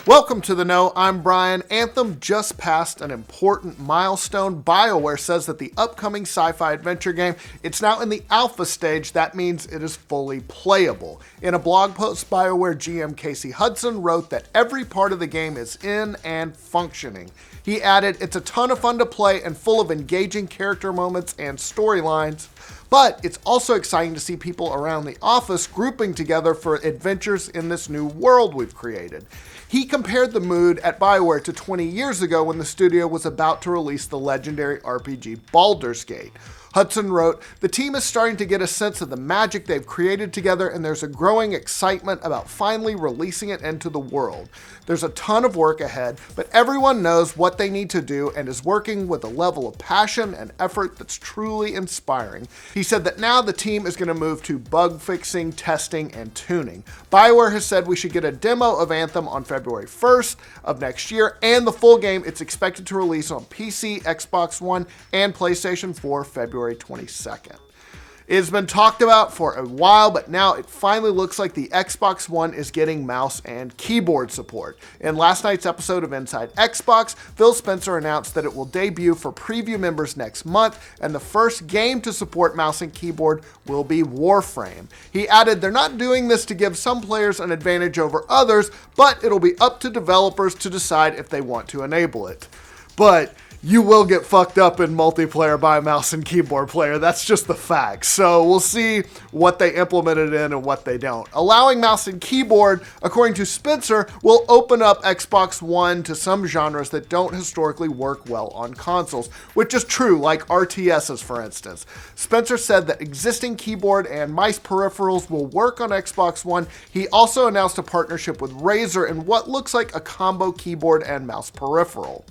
Welcome to The Know, I'm Brian. Anthem just passed an important milestone. BioWare says that the upcoming sci-fi adventure game, it's now in the alpha stage. That means it is fully playable. In a blog post, BioWare GM Casey Hudson wrote that every part of the game is in and functioning. He added, it's a ton of fun to play and full of engaging character moments and storylines. But it's also exciting to see people around the office grouping together for adventures in this new world we've created. He compared the mood at BioWare to 20 years ago when the studio was about to release the legendary RPG Baldur's Gate. Hudson wrote, the team is starting to get a sense of the magic they've created together, and there's a growing excitement about finally releasing it into the world. There's a ton of work ahead, but everyone knows what they need to do and is working with a level of passion and effort that's truly inspiring. He said that now the team is going to move to bug fixing, testing, and tuning. BioWare has said we should get a demo of Anthem on February 1st of next year, and the full game it's expected to release on PC, Xbox One, and PlayStation 4 February 22nd. It's been talked about for a while, but now it finally looks like the Xbox One is getting mouse and keyboard support. In last night's episode of Inside Xbox, Phil Spencer announced that it will debut for preview members next month, and the first game to support mouse and keyboard will be Warframe. He added, they're not doing this to give some players an advantage over others, but it'll be up to developers to decide if they want to enable it. But you will get fucked up in multiplayer by a mouse and keyboard player. That's just the fact. So we'll see what they implemented in and what they don't. Allowing mouse and keyboard, according to Spencer, will open up Xbox One to some genres that don't historically work well on consoles, which is true, like RTSs, for instance. Spencer said that existing keyboard and mice peripherals will work on Xbox One. He also announced a partnership with Razer in what looks like a combo keyboard and mouse peripheral.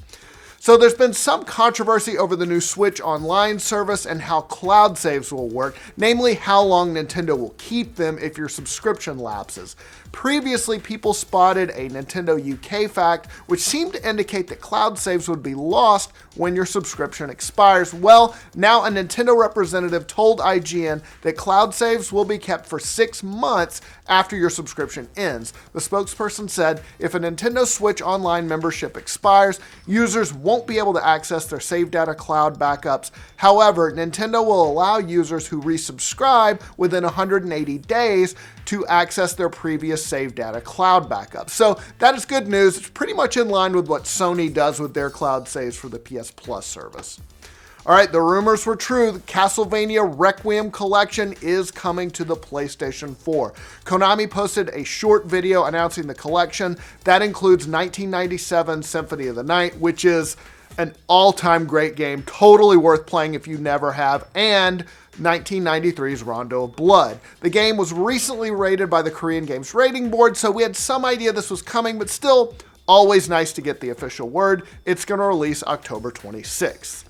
So there's been some controversy over the new Switch Online service and how cloud saves will work, namely how long Nintendo will keep them if your subscription lapses. Previously, people spotted a Nintendo UK fact, which seemed to indicate that cloud saves would be lost when your subscription expires. Well, now a Nintendo representative told IGN that cloud saves will be kept for 6 months after your subscription ends. The spokesperson said, if a Nintendo Switch Online membership expires, users won't be able to access their save data cloud backups. However, Nintendo will allow users who resubscribe within 180 days to access their previous save data cloud backups. So that is good news. It's pretty much in line with what Sony does with their cloud saves for the PS Plus service. All right, the rumors were true. The Castlevania Requiem collection is coming to the PlayStation 4. Konami posted a short video announcing the collection. That includes 1997 Symphony of the Night, which is an all-time great game, totally worth playing if you never have, and 1993's Rondo of Blood. The game was recently rated by the Korean Games Rating Board, so we had some idea this was coming, but still, always nice to get the official word. It's going to release October 26th.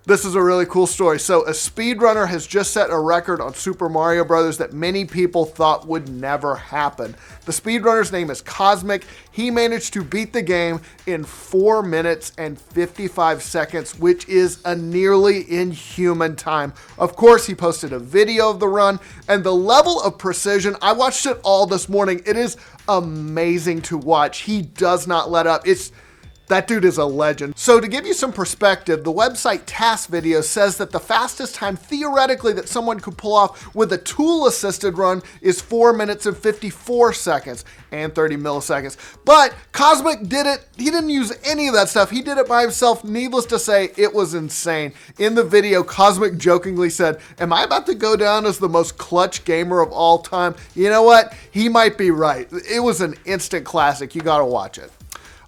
This is a really cool story. So a speedrunner has just set a record on Super Mario Bros. That many people thought would never happen. The speedrunner's name is Cosmic. He managed to beat the game in 4 minutes and 55 seconds, which is a nearly inhuman time. Of course, he posted a video of the run, and the level of precision, I watched it all this morning. It is amazing to watch. He does not let up. That dude is a legend. So to give you some perspective, the website Task Video says that the fastest time theoretically that someone could pull off with a tool-assisted run is 4 minutes and 54 seconds and 30 milliseconds. But Cosmic did it. He didn't use any of that stuff. He did it by himself. Needless to say, it was insane. In the video, Cosmic jokingly said, am I about to go down as the most clutch gamer of all time? You know what? He might be right. It was an instant classic. You gotta watch it.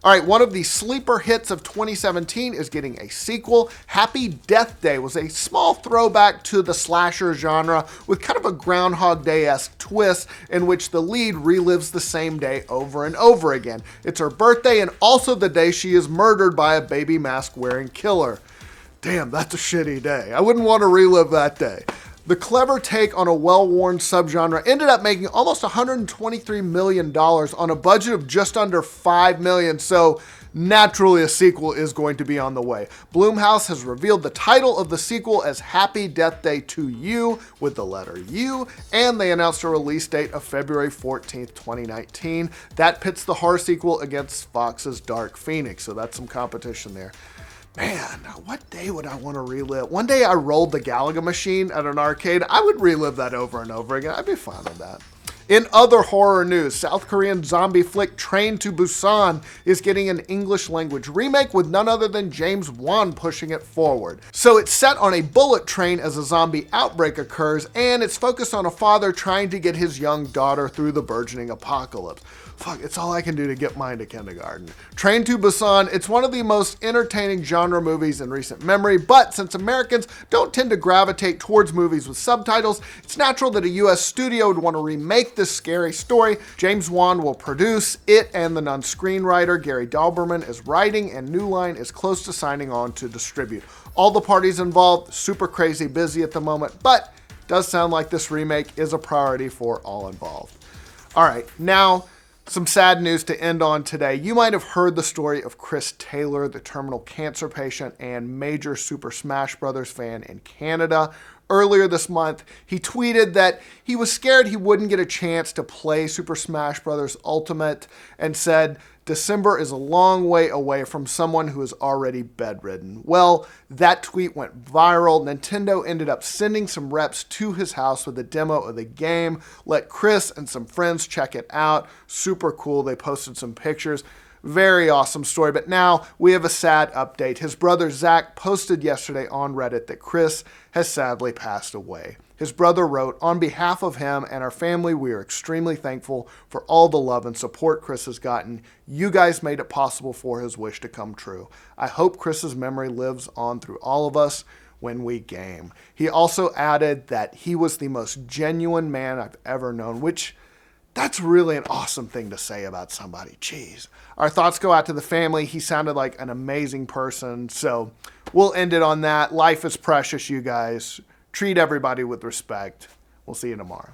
All right, one of the sleeper hits of 2017 is getting a sequel. Happy Death Day was a small throwback to the slasher genre with kind of a Groundhog Day-esque twist in which the lead relives the same day over and over again. It's her birthday and also the day she is murdered by a baby mask wearing killer. Damn, that's a shitty day. I wouldn't want to relive that day. The clever take on a well-worn subgenre ended up making almost $123 million on a budget of just under $5 million, so naturally a sequel is going to be on the way. Blumhouse has revealed the title of the sequel as Happy Death Day to You, with the letter U, and they announced a release date of February 14th, 2019. That pits the horror sequel against Fox's Dark Phoenix, so that's some competition there. Man, what day would I want to relive? One day I rolled the Galaga machine at an arcade. I would relive that over and over again. I'd be fine with that. In other horror news, South Korean zombie flick Train to Busan is getting an English language remake with none other than James Wan pushing it forward. So it's set on a bullet train as a zombie outbreak occurs, and it's focused on a father trying to get his young daughter through the burgeoning apocalypse. Fuck, it's all I can do to get mine to kindergarten. Train to Busan, it's one of the most entertaining genre movies in recent memory, but since Americans don't tend to gravitate towards movies with subtitles, it's natural that a US studio would want to remake this scary story. James Wan will produce it, and the Nun screenwriter Gary Dalberman is writing, and New Line is close to signing on to distribute. All the parties involved, super crazy busy at the moment, but it does sound like this remake is a priority for all involved. All right, now, some sad news to end on today. You might have heard the story of Chris Taylor, the terminal cancer patient and major Super Smash Bros. Fan in Canada. Earlier this month, he tweeted that he was scared he wouldn't get a chance to play Super Smash Bros. Ultimate and said, "December is a long way away from someone who is already bedridden." Well, that tweet went viral. Nintendo ended up sending some reps to his house with a demo of the game. Let Chris and some friends check it out. Super cool. They posted some pictures. Very awesome story. But now we have a sad update. His brother Zach posted yesterday on Reddit that Chris has sadly passed away. His brother wrote, "On behalf of him and our family, we are extremely thankful for all the love and support Chris has gotten. You guys made it possible for his wish to come true. I hope Chris's memory lives on through all of us when we game." He also added that he was the most genuine man I've ever known, which that's really an awesome thing to say about somebody. Jeez. Our thoughts go out to the family. He sounded like an amazing person. So we'll end it on that. Life is precious, you guys. Treat everybody with respect. We'll see you tomorrow.